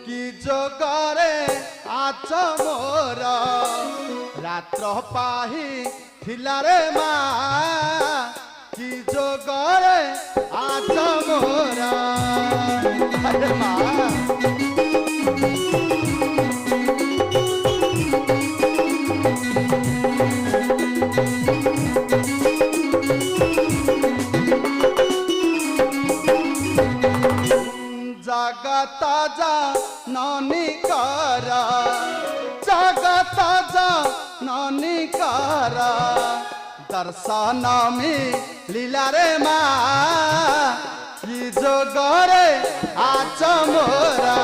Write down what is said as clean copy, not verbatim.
कि जोगरे आच मोर रात्र पाही थिला रे मा कि जोगरे आच मोर अरे मा जगत जननी कर जगत जननी कर दर्शन मिलिला रे मा कि जोगरे आच मोरा